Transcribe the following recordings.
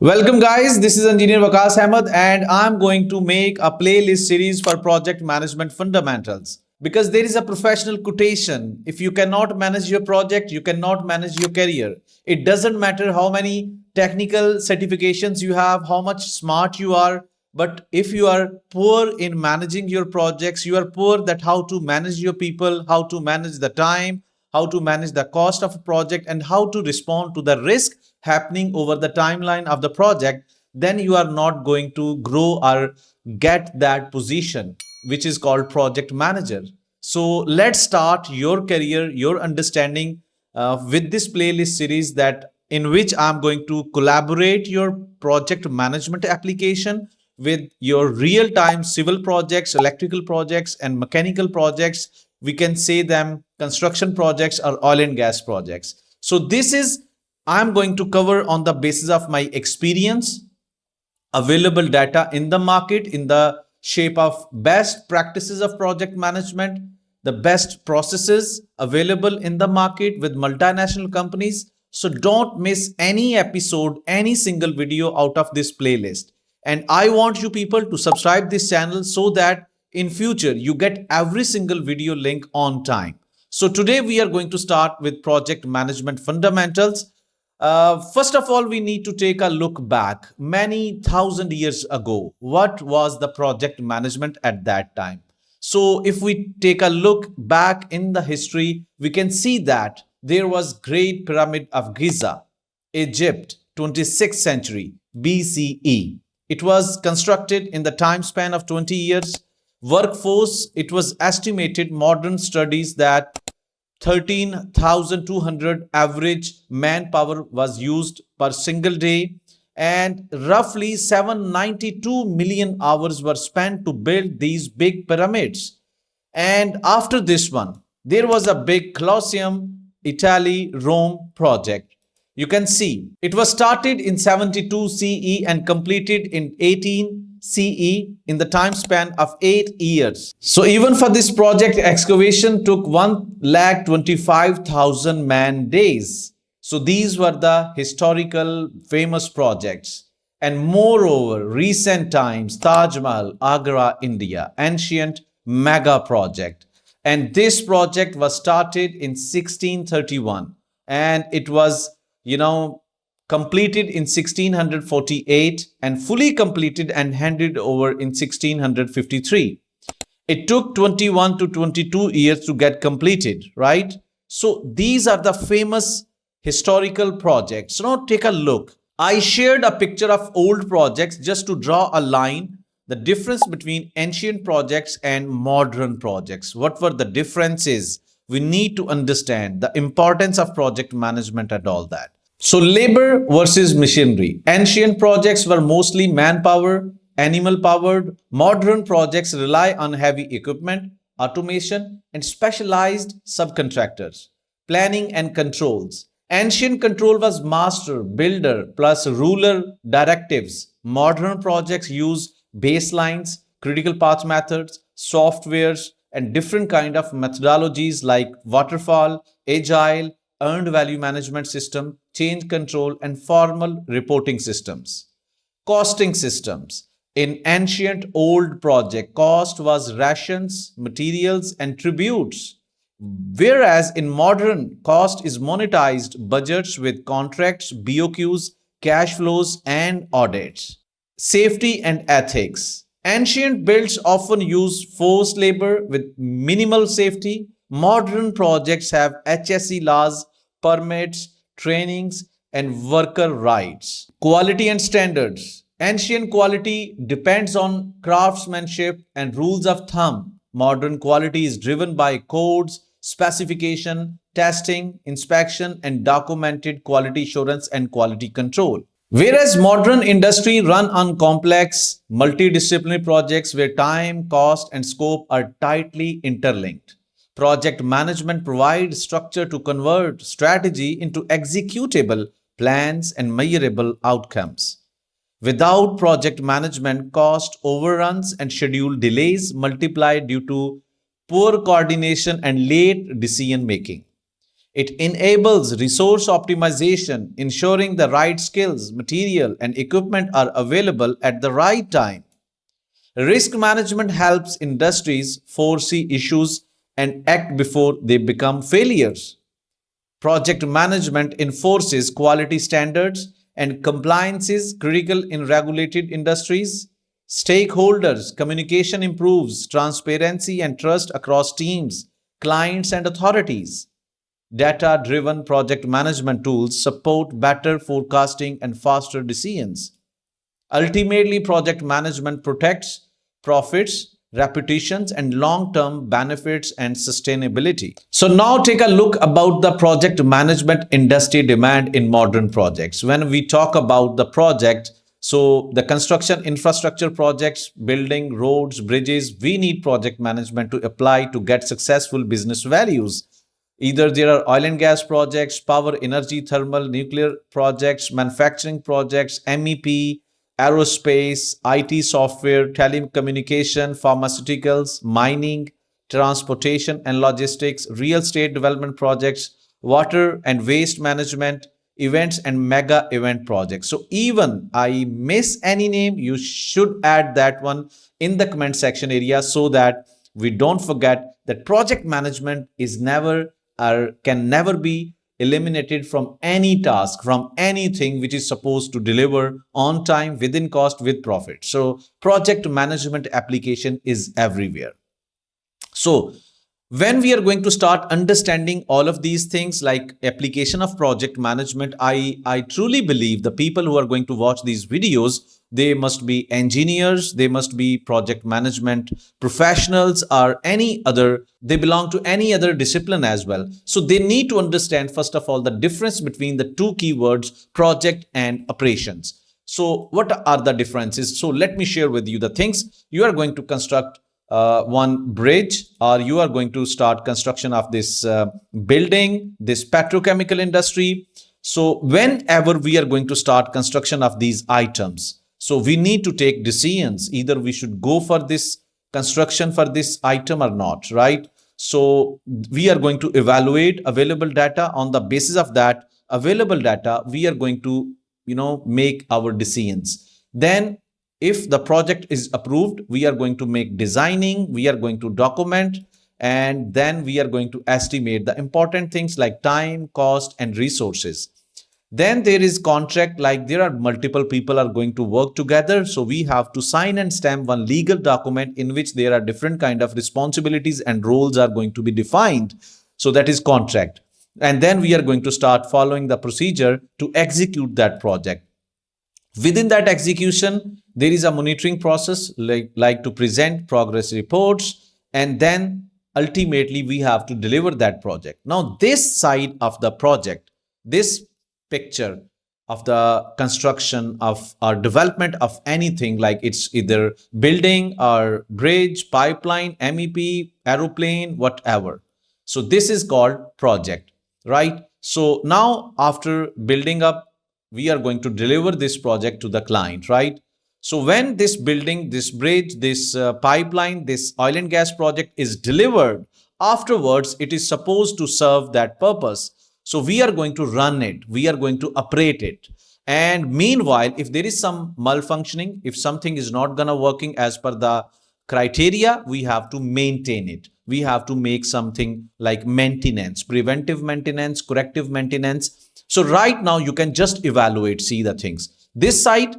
Welcome guys, this is Engineer Waqas Ahmed and I'm going to make a playlist series for project management fundamentals because there is a professional quotation: if you cannot manage your project, you cannot manage your career. It doesn't matter how many technical certifications you have, how much smart you are, but if you are poor in managing your projects, you are poor that how to manage your people, how to manage the time, how to manage the cost of a project, and how to respond to the risk happening over the timeline of the project, then you are not going to grow or get that position, which is called project manager. So let's start your career, your understanding with this playlist series that in which I'm going to collaborate your project management application with your real-time civil projects, electrical projects, and mechanical projects. We can say them construction projects or oil and gas projects. So this is I'm going to cover on the basis of my experience, available data in the market in the shape of best practices of project management, the best processes available in the market with multinational companies. So don't miss any episode, any single video out of this playlist. And I want you people to subscribe this channel so that in future you get every single video link on time. So today we are going to start with project management fundamentals. First of all, we need to take a look back many thousand years ago. What was the project management at that time? So, if we take a look back in the history, we can see that there was Great Pyramid of Giza, Egypt, 26th century BCE. It was constructed in the time span of 20 years. Workforce, it was estimated modern studies that 13,200 average manpower was used per single day, and roughly 792 million hours were spent to build these big pyramids. And after this one, there was a big Colosseum, Italy, Rome project. You can see it was started in 72 CE and completed in 18 CE in the time span of 8 years. So even for this project, excavation took 1,25,000 man days. So these were the historical famous projects. And moreover, recent times, Taj Mahal, Agra, India, ancient mega project. And this project was started in 1631 and it was, completed in 1648 and fully completed and handed over in 1653. It took 21 to 22 years to get completed, right? So these are the famous historical projects. So now take a look. I shared a picture of old projects just to draw a line, the difference between ancient projects and modern projects. What were the differences? We need to understand the importance of project management and all that. So labor versus machinery. Ancient projects were mostly manpower, animal powered. Modern projects rely on heavy equipment, automation, and specialized subcontractors. Planning and controls. Ancient control was master, builder, plus ruler directives. Modern projects use baselines, critical path methods, softwares, and different kind of methodologies like waterfall, agile, earned value management system, change control, and formal reporting systems. Costing systems. In ancient old project, cost was rations, materials, and tributes. Whereas in modern, cost is monetized budgets with contracts, BOQs, cash flows, and audits. Safety and ethics. Ancient builds often use forced labor with minimal safety. Modern projects have HSE laws, permits, trainings, and worker rights. Quality and standards. Ancient quality depends on craftsmanship and rules of thumb. Modern quality is driven by codes, specification, testing, inspection, and documented quality assurance and quality control. Whereas modern industry run on complex, multidisciplinary projects where time, cost, and scope are tightly interlinked. Project management provides structure to convert strategy into executable plans and measurable outcomes. Without project management, cost overruns and schedule delays multiply due to poor coordination and late decision making. It enables resource optimization, ensuring the right skills, material, and equipment are available at the right time. Risk management helps industries foresee issues and act before they become failures. Project management enforces quality standards and compliance is critical in regulated industries. Stakeholders communication improves transparency and trust across teams, clients, and authorities. Data driven project management tools support better forecasting and faster decisions. Ultimately, project management protects profits, reputations, and long-term benefits and sustainability. So now take a look about the project management industry demand in modern projects. When we talk about the project, so the construction infrastructure projects, building roads, bridges, we need project management to apply to get successful business values. Either there are oil and gas projects, power, energy, thermal, nuclear projects, manufacturing projects, MEP, aerospace, IT software, telecommunication, pharmaceuticals, mining, transportation and logistics, real estate development projects, water and waste management, events and mega event projects. So even I miss any name, you should add that one in the comment section area so that we don't forget that project management is never or can never be eliminated from any task, from anything which is supposed to deliver on time, within cost, with profit. So project management application is everywhere. So when we are going to start understanding all of these things like application of project management, I truly believe the people who are going to watch these videos, they must be engineers, they must be project management professionals, or any other, they belong to any other discipline as well. So they need to understand first of all the difference between the two keywords project and operations. So what are the differences? So let me share with you the things. You are going to construct one bridge, or you are going to start construction of this building, this petrochemical industry. So whenever we are going to start construction of these items, so we need to take decisions. Either we should go for this construction for this item or not, right? So we are going to evaluate available data. On the basis of that available data, we are going to, make our decisions. Then if the project is approved, we are going to make designing, we are going to document, and then we are going to estimate the important things like time, cost, and resources. Then there is contract, like there are multiple people are going to work together. So we have to sign and stamp one legal document in which there are different kind of responsibilities and roles are going to be defined. So that is contract. And then we are going to start following the procedure to execute that project. Within that execution, there is a monitoring process like to present progress reports, and then ultimately we have to deliver that project. Now, this side of the project, this picture of the construction of or development of anything, like it's either building or bridge, pipeline, MEP, aeroplane, whatever. So this is called project, right? So now after building up, we are going to deliver this project to the client, right? So when this building, this bridge, this pipeline, this oil and gas project is delivered, afterwards it is supposed to serve that purpose. So we are going to run it, we are going to operate it. And meanwhile, if there is some malfunctioning, if something is not gonna working as per the criteria, we have to maintain it. We have to make something like maintenance, preventive maintenance, corrective maintenance. So right now you can just evaluate, see the things. This side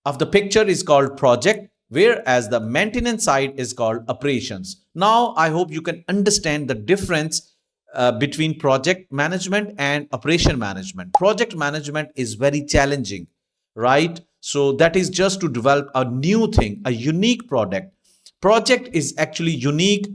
of the picture is called project, whereas the maintenance side is called operations. Now I hope you can understand the difference between project management and operation management. Project management is very challenging, right? So that is just to develop a new thing, a unique product. Project is actually unique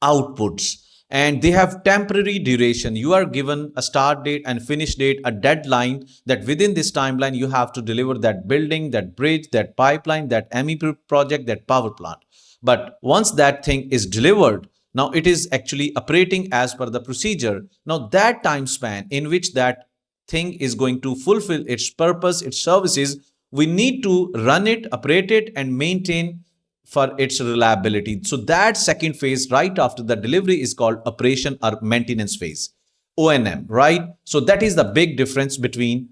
outputs, and they have temporary duration. You are given a start date and finish date, a deadline, that within this timeline you have to deliver that building, that bridge, that pipeline, that MEP project, that power plant. But once that thing is delivered, now it is actually operating as per the procedure. Now that time span in which that thing is going to fulfill its purpose, its services, we need to run it, operate it, and maintain for its reliability. So that second phase right after the delivery is called operation or maintenance phase. ONM, right? So that is the big difference between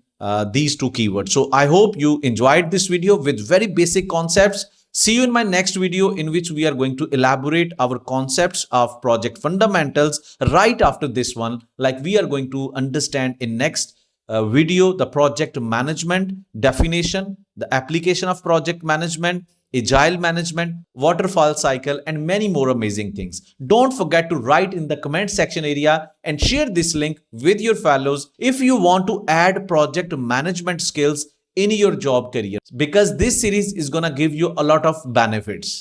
these two keywords. So I hope you enjoyed this video with very basic concepts. See you in my next video, in which we are going to elaborate our concepts of project fundamentals right after this one. Like we are going to understand in next video the project management definition, the application of project management, agile management, waterfall cycle, and many more amazing things. Don't forget to write in the comment section area and share this link with your fellows if you want to add project management skills in your job career, because this series is going to give you a lot of benefits.